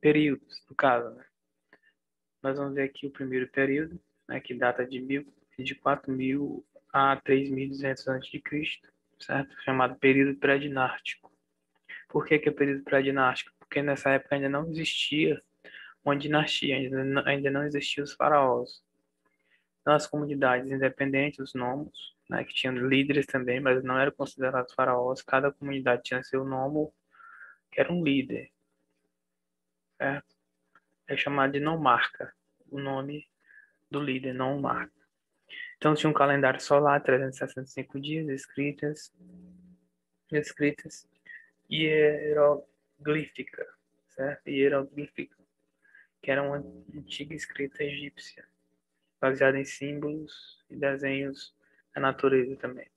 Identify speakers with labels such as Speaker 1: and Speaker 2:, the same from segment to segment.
Speaker 1: períodos, no caso, né? Nós vamos ver aqui o primeiro período, né, que data de 4.000 a 3.200 a.C., certo? Chamado período pré-dinástico. Por que é período pré-dinástico? Porque nessa época ainda não existia uma dinastia, ainda não existiam os faraós. Nas comunidades independentes, os nomos, né, que tinham líderes também, mas não eram considerados faraós, cada comunidade tinha seu nomo, que era um líder, certo? É chamado de nomarca, o nome do líder, nomarca. Então tinha um calendário solar, 365 dias, escritas hieroglífica, certo? Hieroglífica, que era uma antiga escrita egípcia, baseada em símbolos e desenhos da natureza também.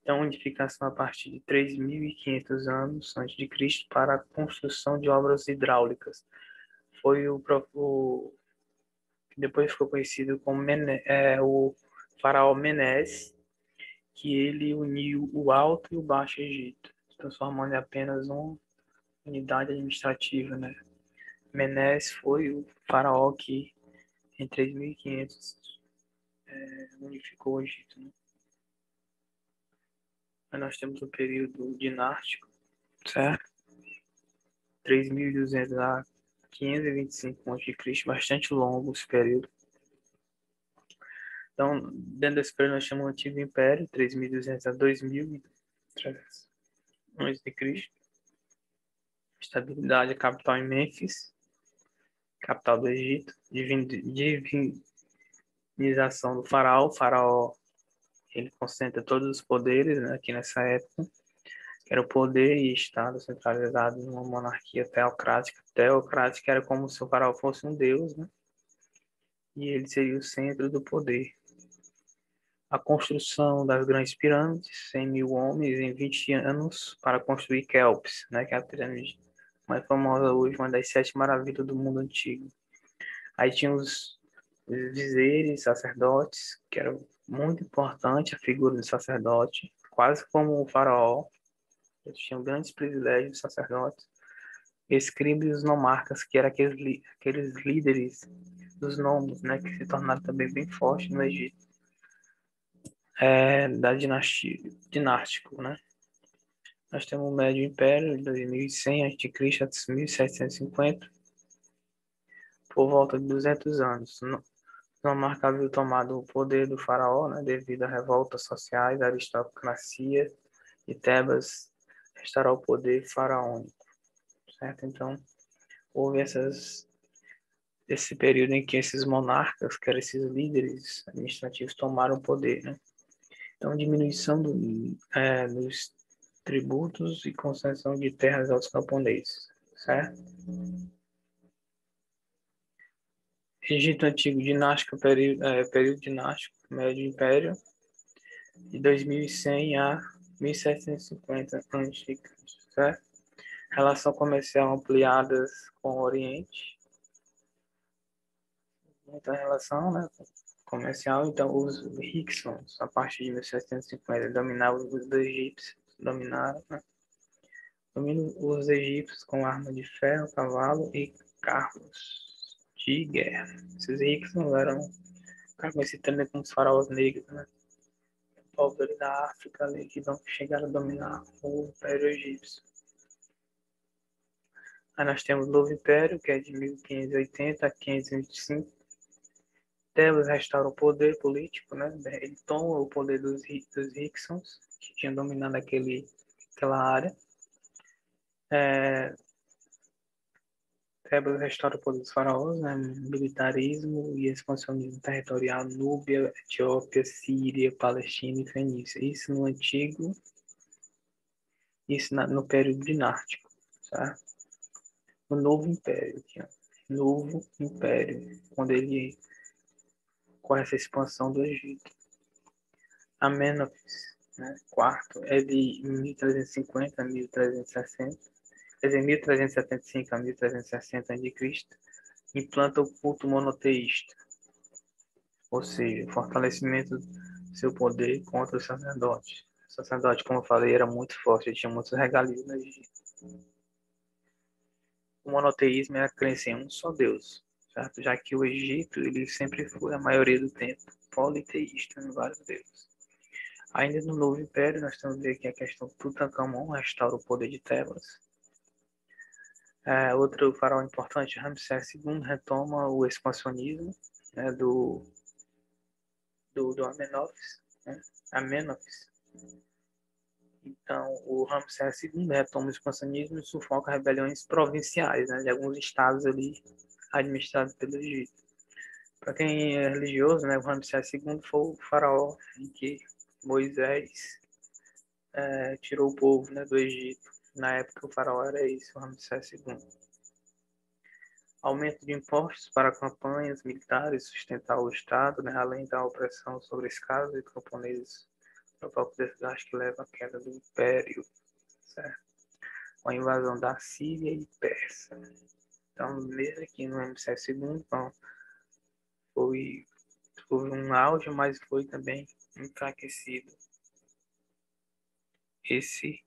Speaker 1: Então, unificação a partir de 3.500 anos antes de Cristo para a construção de obras hidráulicas. Foi o que depois ficou conhecido como o faraó Menés, que ele uniu o Alto e o Baixo Egito, transformando em apenas uma unidade administrativa, né? Menés foi o faraó que, em 3.500, unificou o Egito, né? Aí nós temos o período dinástico, certo? 3.200 a 525 a.C., bastante longo esse período. Então, dentro desse período, nós chamamos o Antigo Império, 3.200 a 2.300 a.C. Estabilidade, a capital em Mênfis, capital do Egito. Divinização do faraó. O faraó, ele concentra todos os poderes, né, aqui nessa época. Era o poder e Estado centralizado numa monarquia teocrática. Teocrática era como se o faraó fosse um deus, né? E ele seria o centro do poder. A construção das grandes pirâmides, 100.000 homens em 20 anos para construir Kelps, né, que é a pirâmide mais famosa hoje, uma das 7 maravilhas do mundo antigo. Aí tinha os vizeres, sacerdotes, que era muito importante a figura do sacerdote, quase como o faraó. Eles tinham grandes privilégios de sacerdotes. Escribas e os nomarcas, que eram aqueles líderes dos nomos, né, que se tornaram também bem fortes no Egito, da dinastia, dinástico, né? Nós temos o Médio Império, de 2100 a.C. a 1750, por volta de 200 anos. O nomarca havia tomado o poder do faraó, né, devido a revoltas sociais, a aristocracia e Tebas restaurar o poder faraônico, certo? Então, houve esse período em que esses monarcas, que eram esses líderes administrativos, tomaram o poder, né? Então, diminuição dos tributos e concessão de terras aos camponeses, certo? Egito Antigo, dinástico, período dinástico, Médio Império, de 2100 a 1750 a.C., certo? Relação comercial ampliadas com o Oriente, muita relação, né, comercial. Então, os Hyksos, a partir de 1750, dominavam os egípcios, dominaram, né? Dominam os egípcios com arma de ferro, cavalo e carros de guerra. Esses Hyksos eram conhecidos também como os faraós negros, né? O povo ali da África ali, que chegaram a dominar o Império Egípcio. Aí nós temos o Novo Império, que é de 1580 a 525. Tebas restaura o poder político, né? Ele toma o poder dos Hyksos, que tinham dominado aquela área. Tebas restaura o poder dos faraós, né? Militarismo e expansionismo territorial, Núbia, Etiópia, Síria, Palestina e Fenícia. Isso no antigo, no período dinástico, certo? O Novo Império, Novo Império, quando ele com essa expansão do Egito. Amênofis, né, quarto, é de 1350 a 1360, quer dizer, 1375 a 1360 a.C., implanta o culto monoteísta, ou seja, o fortalecimento do seu poder contra os sacerdotes. O sacerdote, como eu falei, era muito forte, ele tinha muitos regalias no Egito. o monoteísmo é a crença em um só Deus, certo? Já que o Egito, ele sempre foi, a maioria do tempo, politeísta, em vários deuses. Ainda no Novo Império, nós temos aqui a questão de Tutankhamon, restaura o poder de Tebas. Outro faraó importante, Ramsés II, retoma o expansionismo, né, do Amenófis, né? Amenófis. Então, o Ramsés II retoma o expansionismo e sufoca rebeliões provinciais, né, de alguns estados ali administrados pelo Egito. Para quem é religioso, né, o Ramsés II foi o faraó em que Moisés tirou o povo, né, do Egito. Na época, o faraó era esse, o Ramsés II. Aumento de impostos para campanhas militares, sustentar o Estado, né, além da opressão sobre escravos e camponeses, provoca o desgaste que leva à queda do Império, certo? Com a invasão da Síria e Pérsia. Então, mesmo aqui no Ramsés II, então, houve um auge, mas foi também enfraquecido esse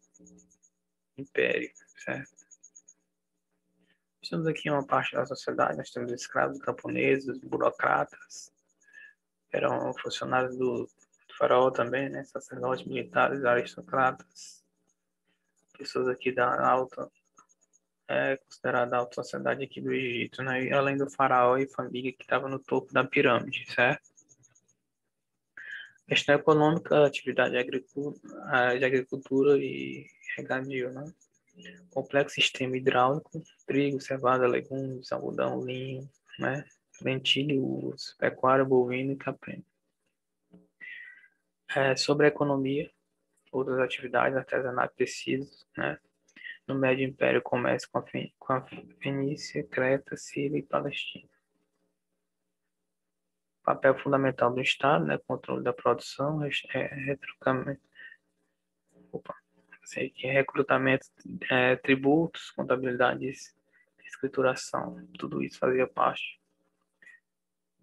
Speaker 1: império, certo? Temos aqui uma parte da sociedade, nós temos escravos, camponeses, burocratas, eram funcionários do faraó também, né? Sacerdotes, militares, aristocratas, pessoas aqui da alta, considerada a alta sociedade aqui do Egito, né? E além do faraó e família que estava no topo da pirâmide, certo? Questão econômica, atividade de agricultura e regadio, né? Complexo sistema hidráulico, trigo, cevada, legumes, algodão, linho, né? Lentilha e uvas, pecuária, bovina e caprino. Sobre a economia, outras atividades, artesanato, tecidos, né? No Médio Império, comércio com a Fenícia, Creta, Síria e Palestina. Papel fundamental do Estado, né? Controle da produção, recrutamento, tributos, contabilidades, escrituração, tudo isso fazia parte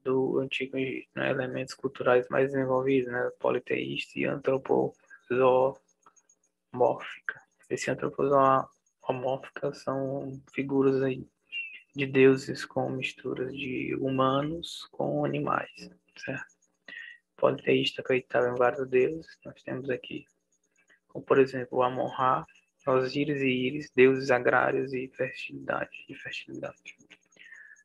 Speaker 1: do Antigo Egito, né? Elementos culturais mais desenvolvidos, né? Politeísta e antropomórfica. Esse antropomórfica são figuras aí de deuses com misturas de humanos com animais, certo? Politeísta acreditava em vários deuses. Nós temos aqui, como por exemplo, o Amon-Ra, Osíris e Íris, deuses agrários e fertilidade.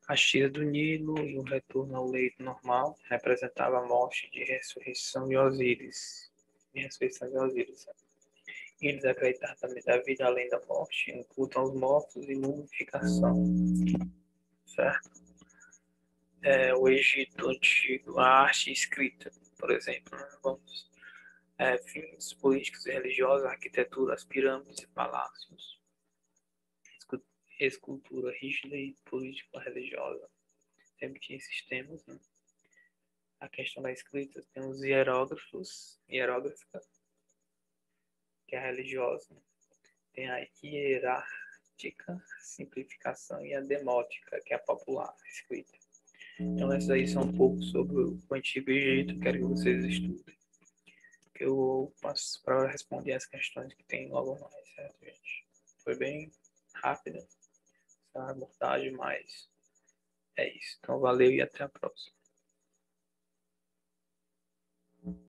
Speaker 1: A Shira do Nilo e o retorno ao leito normal representava a morte de ressurreição de Osíris. Eles acreditavam também da vida além da morte, um culto aos mortos e mumificação, certo? O Egito Antigo, a arte escrita, por exemplo, né? Fins políticos e religiosos, arquitetura, as pirâmides e palácios, escultura rígida e político-religiosa. Sempre tinha esses temas, né? A questão da escrita tem os hierógrafa, que é a religiosa, tem a hierárquica, simplificação, e a demótica, que é a popular, a escrita. Então, essas aí são um pouco sobre o Antigo Egito, quero que vocês estudem. Que eu passo para responder as questões que tem logo mais, certo, gente? Foi bem rápida essa abordagem, mas é isso. Então, valeu e até a próxima.